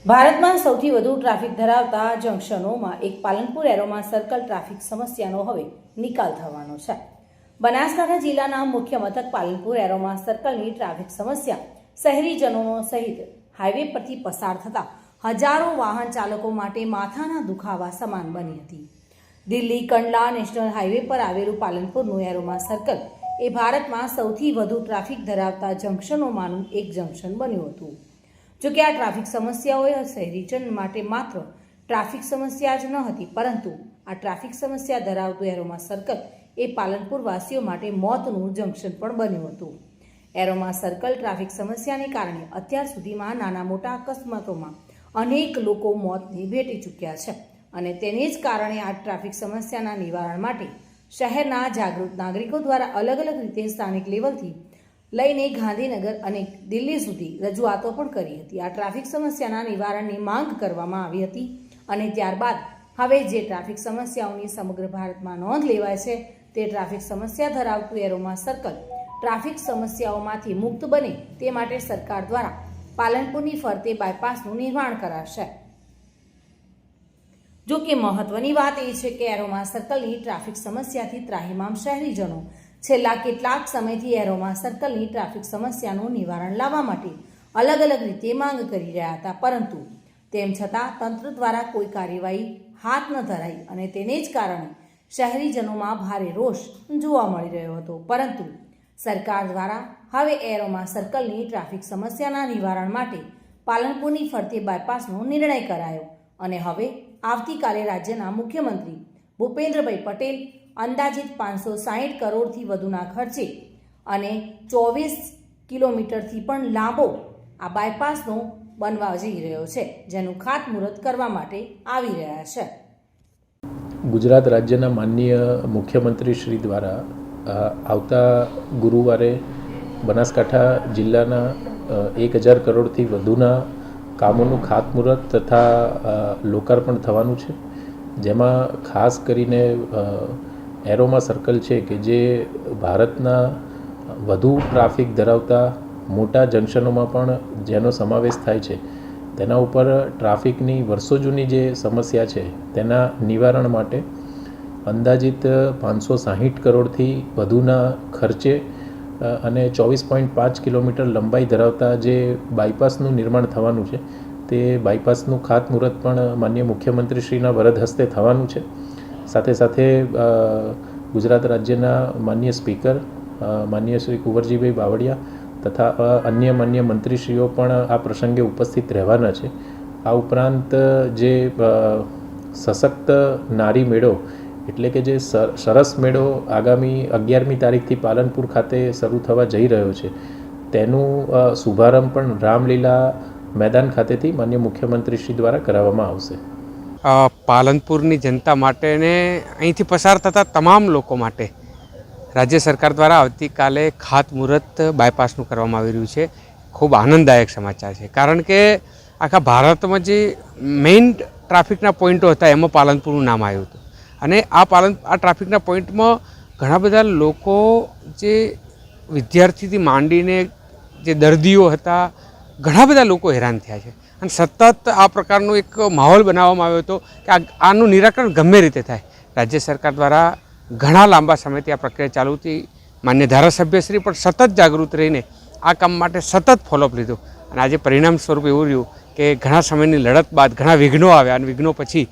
ભારતમાં સૌથી વધુ ટ્રાફિક ધરાવતા જંકશનોમાં એક પાલનપુર એરોમા સર્કલ ટ્રાફિક સમસ્યાનો હવે નિકાલ થવાનો છે। બનાસકાંઠા જિલ્લાના મુખ્ય મથક પાલનપુર એરોમા સર્કલની ટ્રાફિક સમસ્યા શહેરીજનો સહિત હાઈવે પરથી પસાર થતા હજારો વાહન ચાલકો માટે માથાના દુખાવા સમાન બની હતી। દિલ્હી કંડલા નેશનલ હાઈવે પર આવેલું પાલનપુરનું એરોમા સર્કલ એ ભારતમાં સૌથી વધુ ટ્રાફિક ધરાવતા જંકશનોમાંનું એક જંકશન બન્યું હતું। જો કે આ ટ્રાફિક સમસ્યાઓએ શહેરીજન માટે માત્ર ટ્રાફિક સમસ્યા જ ન હતી, પરંતુ આ ટ્રાફિક સમસ્યા ધરાવતું એરોમા સર્કલ એ પાલનપુર વાસીઓ માટે મોતનું જંકશન પણ બન્યું હતું। એરોમા સર્કલ ટ્રાફિક સમસ્યાને કારણે અત્યાર સુધીમાં નાના મોટા અકસ્માતોમાં અનેક લોકો મોતને ભેટી ચૂક્યા છે અને તેને જ કારણે આ ટ્રાફિક સમસ્યાના નિવારણ માટે શહેરના જાગૃત નાગરિકો દ્વારા અલગ અલગ રીતે સ્થાનિક લેવલથી લઈને ગાંધીનગર અને દિલ્હી સુધી રજૂઆતો પણ કરી હતી। આ ટ્રાફિક સમસ્યાના નિવારણની માંગ કરવામાં આવી હતી અને ત્યારબાદ હવે જે ટ્રાફિક સમસ્યાઓની સમગ્ર ભારતમાં નોંધ લેવાય છે તે ટ્રાફિક સમસ્યા ધરાવતું એરોમા સર્કલ ટ્રાફિક સમસ્યાઓમાંથી મુક્ત બને તે માટે સરકાર દ્વારા પાલનપુરની ફરતે બાયપાસનું નિર્માણ કરાશે। જો કે મહત્વની વાત એ છે કે એરોમા સર્કલની ટ્રાફિક સમસ્યાથી ત્રાહિમામ શહેરીજનો છેલ્લા કેટલાક સમયથી એરોમા સર્કલની ટ્રાફિક સમસ્યાનું નિવારણ લાવવા માટે અલગ અલગ રીતે માંગ કરી રહ્યા હતા, પરંતુ તેમ છતાં તંત્ર દ્વારા કોઈ કાર્યવાહી હાથ ન ધરાઈ અને તેને જ કારણે શહેરીજનોમાં ભારે રોષ જોવા મળી રહ્યો હતો। પરંતુ સરકાર દ્વારા હવે એરોમા સર્કલની ટ્રાફિક સમસ્યાના નિવારણ માટે પાલનપુરની ફરતે બાયપાસનો નિર્ણય કરાયો અને હવે આવતીકાલે રાજ્યના મુખ્યમંત્રી ભૂપેન્દ્રભાઈ પટેલ અંદાજિત 560 કરોડથી વધુના ખર્ચે અને 24 કિલોમીટરથી પણ લાંબો આ બાયપાસનો બનવા જઈ રહ્યો છે, જેનું ખાતમુહૂર્ત કરવા માટે આવી રહ્યા છે। ગુજરાત રાજ્યના માનનીય મુખ્યમંત્રી શ્રી દ્વારા આવતા ગુરુવારે બનાસકાંઠા જિલ્લાના 1000 કરોડથી વધુના કામોનું ખાતમુહૂર્ત તથા લોકાર્પણ થવાનું છે, જેમાં ખાસ કરીને એરોમા સર્કલ છે કે જે ભારતના વધુ ટ્રાફિક ધરાવતા મોટા જંકશનોમાં પણ જેનો સમાવેશ થાય છે, તેના ઉપર ટ્રાફિકની વર્ષો જૂની જે સમસ્યા છે તેના નિવારણ માટે અંદાજિત 560 કરોડથી વધુના ખર્ચે અને 24.5 કિલોમીટર લંબાઈ ધરાવતા જે બાયપાસનું નિર્માણ થવાનું છે તે બાયપાસનું ખાતમુહૂર્ત પણ માનનીય મુખ્યમંત્રીશ્રીના વરદ હસ્તે થવાનું છે। સાથે સાથે ગુજરાત રાજ્યના માનનીય સ્પીકર માનનીય શ્રી કુંવરજીભાઈ બાવળિયા તથા અન્ય માન્ય મંત્રીશ્રીઓ પણ આ પ્રસંગે ઉપસ્થિત રહેવાના છે। આ ઉપરાંત જે સશક્ત નારી મેળો એટલે કે જે સરસ મેળો આગામી 11મી તારીખથી પાલનપુર ખાતે શરૂ થવા જઈ રહ્યો છે, તેનું શુભારંભ પણ રામલીલા મેદાન ખાતેથી માન્ય મુખ્યમંત્રીશ્રી દ્વારા કરાવવામાં આવશે। પાલનપુરની જનતા માટે ને અહીંથી પસાર થતા તમામ લોકો માટે રાજ્ય સરકાર દ્વારા આવતીકાલે ખાતમુહૂર્ત બાયપાસનું કરવામાં આવી રહ્યું છે। ખૂબ આનંદદાયક સમાચાર છે, કારણ કે આખા ભારતમાં જે મેઇન ટ્રાફિકના પોઈન્ટો હતા એમાં પાલનપુરનું નામ આવ્યું હતું અને આ ટ્રાફિકના પોઈન્ટમાં ઘણા બધા લોકો જે વિદ્યાર્થીથી માંડીને જે દર્દીઓ હતા, ઘણા બધા લોકો હેરાન થયા છે અને સતત આ પ્રકારનો એક માહોલ બનાવવામાં આવ્યો હતો કે આનું નિરાકરણ ગમે રીતે થાય। રાજ્ય સરકાર દ્વારા ઘણા લાંબા સમયથી આ પ્રક્રિયા ચાલુ હતી। માન્ય ધારાસભ્યશ્રી પણ સતત જાગૃત રહીને આ કામ માટે સતત ફોલોઅપ લીધો અને આજે પરિણામ સ્વરૂપ એવું રહ્યું કે ઘણા સમયની લડત બાદ ઘણા વિઘ્નો આવ્યા અને વિઘ્નો પછી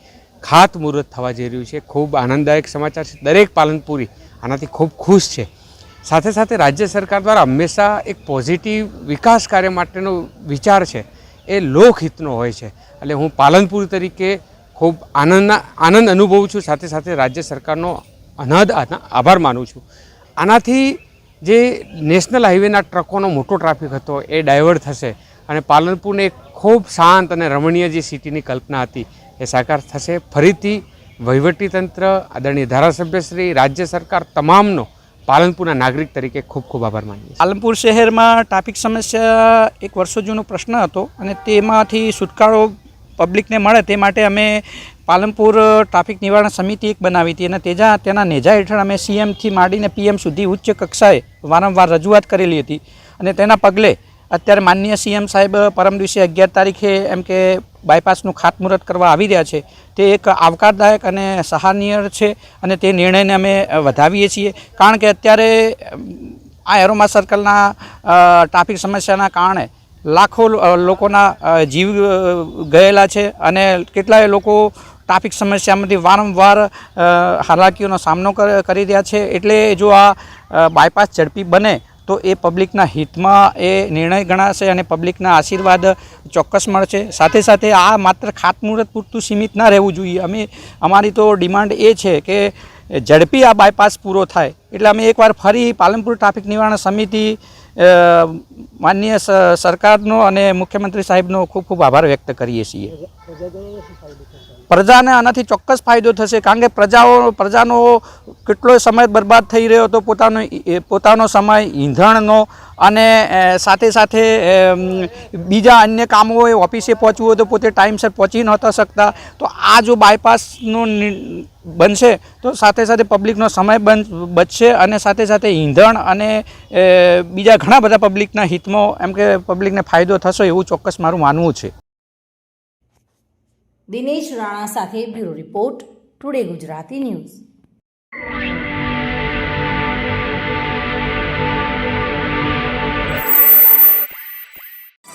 ખાતમુહૂર્ત થવા જઈ રહ્યું છે। ખૂબ આનંદદાયક સમાચાર છે, દરેક પાલનપુરી આનાથી ખૂબ ખુશ છે। સાથે સાથે રાજ્ય સરકાર દ્વારા હંમેશા એક પોઝિટિવ વિકાસ કાર્ય માટેનો વિચાર છે એ લોકહિતનો હોય છે, એટલે હું પાલનપુર તરીકે ખૂબ આનંદ અનુભવું છું। સાથે સાથે રાજ્ય સરકારનો અનહદ આભાર માનું છું। આનાથી જે નેશનલ હાઈવેના ટ્રકોનો મોટો ટ્રાફિક હતો એ ડાયવર્ટ થશે અને પાલનપુરને એક ખૂબ શાંત અને રમણીય જે સિટીની કલ્પના હતી એ સાકાર થશે। ફરીથી વહીવટીતંત્ર, આદરણીય ધારાસભ્યશ્રી, રાજ્ય સરકાર તમામનો પાલનપુરના નાગરિક તરીકે ખૂબ ખૂબ આભાર માનીએ। પાલનપુર શહેરમાં ટ્રાફિક સમસ્યા એક વર્ષો જૂનો પ્રશ્ન હતો અને તેમાંથી છુટકારો પબ્લિકને મળે તે માટે અમે પાલનપુર ટ્રાફિક નિવારણ સમિતિ એક બનાવી હતી અને તેના નેજા હેઠળ અમે CMથી માંડીને PM સુધી ઉચ્ચ કક્ષાએ વારંવાર રજૂઆત કરેલી હતી અને તેના પગલે અત્યારે માનનીય CM સાહેબ પરમ દિવસે 11 તારીખે એમ કે બાયપાસનું ખાતમુહૂર્ત કરવા આવી રહ્યા છે તે એક આવકારદાયક અને સરાહનીય છે અને તે નિર્ણયને અમે વધાવીએ છીએ, કારણ કે અત્યારે આ એરોમા સર્કલના ટ્રાફિક સમસ્યાના કારણે લાખો લોકોના જીવ ગયેલા છે અને કેટલાય લોકો ટ્રાફિક સમસ્યામાંથી વારંવાર હાલાકીઓનો સામનો કરી રહ્યા છે. એટલે જો આ બાયપાસ ઝડપી બને તો એ પબ્લિકના હિતમાં એ નિર્ણય ગણાશે અને પબ્લિકના આશીર્વાદ ચોક્કસ મળશે. સાથે સાથે આ માત્ર ખાતમુહૂર્ત પૂરતું સીમિત ના રહેવું જોઈએ. અમારી તો ડિમાન્ડ એ છે કે ઝડપી આ બાયપાસ પૂરો થાય. એટલે અમે એકવાર ફરી પાલનપુર ટ્રાફિક નિવારણ સમિતિ માનનીય સરકારનો અને મુખ્યમંત્રી સાહેબનો ખૂબ ખૂબ આભાર વ્યક્ત કરીએ છીએ. પ્રજાને આનાથી ચોક્કસ ફાયદો થશે, કારણ કે પ્રજાનો કેટલો સમય બરબાદ થઈ રહ્યો હતો, પોતાનો સમય, ઈંધણનો અને સાથે સાથે બીજા અન્ય કામો હોય, ઓફિસે પહોંચવું હોય તો પોતે ટાઈમસર પહોંચી નહોતા શકતા. તો આ જો બાયપાસનું બનશે તો સાથે સાથે પબ્લિકનો સમય બચશે અને સાથે સાથે ઈંધણ અને બીજા ઘણા બધા પબ્લિકના હિતમાં એમ કે પબ્લિકને ફાયદો થશે એવું ચોક્કસ મારું માનવું છે. દિનેશ રાણા સાથે bureau report, today Gujarati news.